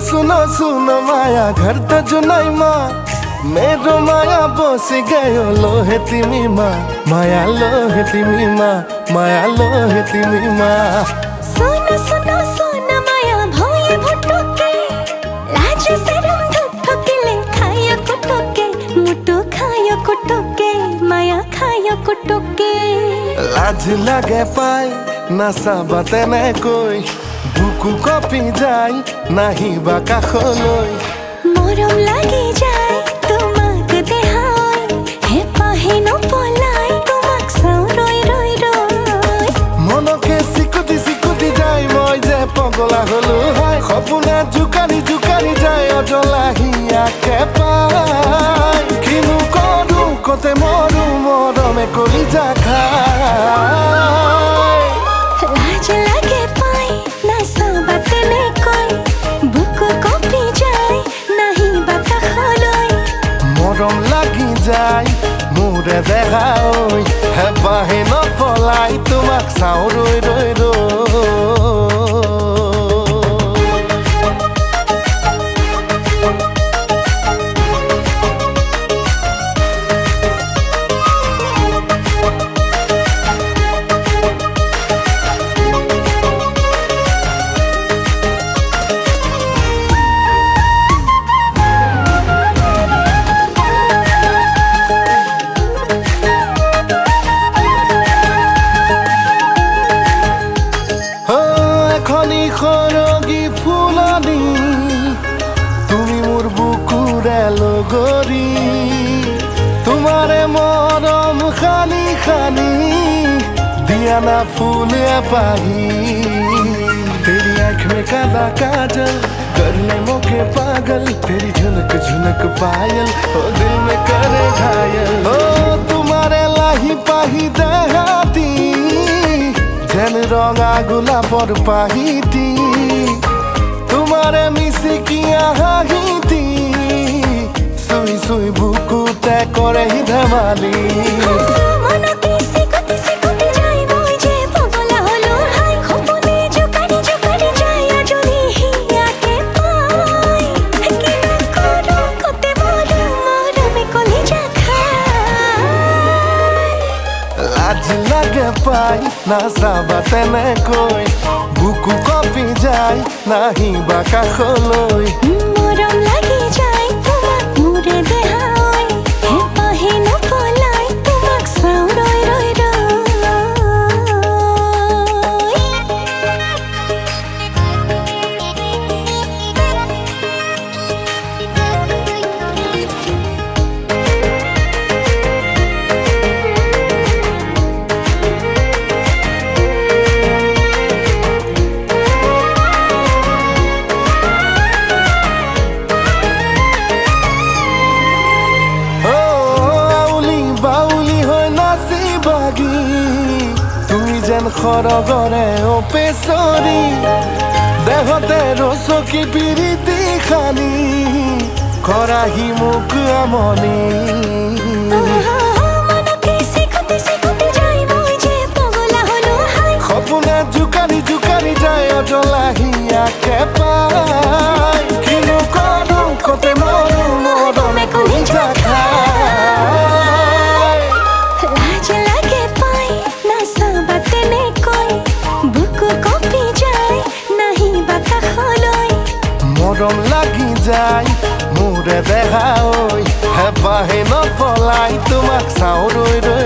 सुनो सुनो माया घर त जुनाई माँ मेरो माया बसी गयो लोहे तिमी माँ माया लोहे तिमी माँ माया लोहे तिमी माँ सुनो सुनो सुनो माया भोए भुटुके लाज शरम धुटुकेले खायो कुटुके मुटु खायो कुटुके माया खायो कुटुके लाज लगे पाई नशा बतेने कोई बुकु कपी जाई नाही बाका खोलोई मरम लागि जाय तुमक देहाय हे पाहेनो पलाई तुमक साउ रोई रोई रोई मनके सिकुति जाय মই যে পগলা হলো হাই সপনা জুকারি জুকারি যায় অজলাহি আকে পাই কিনু করু কতে মরু মরমে কলিজা খায় लाज लगे पाई नशा बतने कोई बुक कॉपी जाए नहीं बता खोलोई মরম লাগি যায় মোরে দেখা ওই হে বাহে নপলাই তোমাক চাও রই রই রই খনি খরগি ফুলানি তুমি মোর বুকুরে লগরি তোমারে মরম খানি খানি দিয়ানা ফুলে পাহি तेरी आँख में काला काजल करने मोके पागल तेरी झुनक झुनक पायल ओ दिल में करे घायल ओ तुम्हारे लाही पाही देहाती যেন রঙা গোলাপর পাহিতি তোমারে মিশিকিয়া হাহিতি সুই সুই বুকুতে করে ধেমালি মনকে সিকুতি সিকুতি যাই মই যে পগলা হলো হাই খপনে জুকারি জুকারি যায় যদি হিয়াকে পাই কি না করো কতে মরু মরমে কলিজা খায় লাজ লাগে পাই नशा बतने कोई बुकु कपी जाय नाही बाका खोलोई मरम लागि जाय तुमक मुरे देहाय हे पाहेनो पलाई तुमक साउ रोई रोई যেন খরগরে ও পেছরি দেহতে রসকি পিরিতি খানি খরাহি মুখ আমনি মনকে সিকুতি সিকুতি যাই মই যে পগলা হলো হাই খপনা জুকারি জুকারি যায় অজলাহি আকে পাই কিনু করু কতে মরু মরমে কলিজা খায় লাজ লাগে পাই নশা বতনে কোই বুক কপি যায় नहीं बता खोलोई মরম লাগি যায় মোরে দেখা ওই হে বাহে নপলাই তোমাক চাও রই রই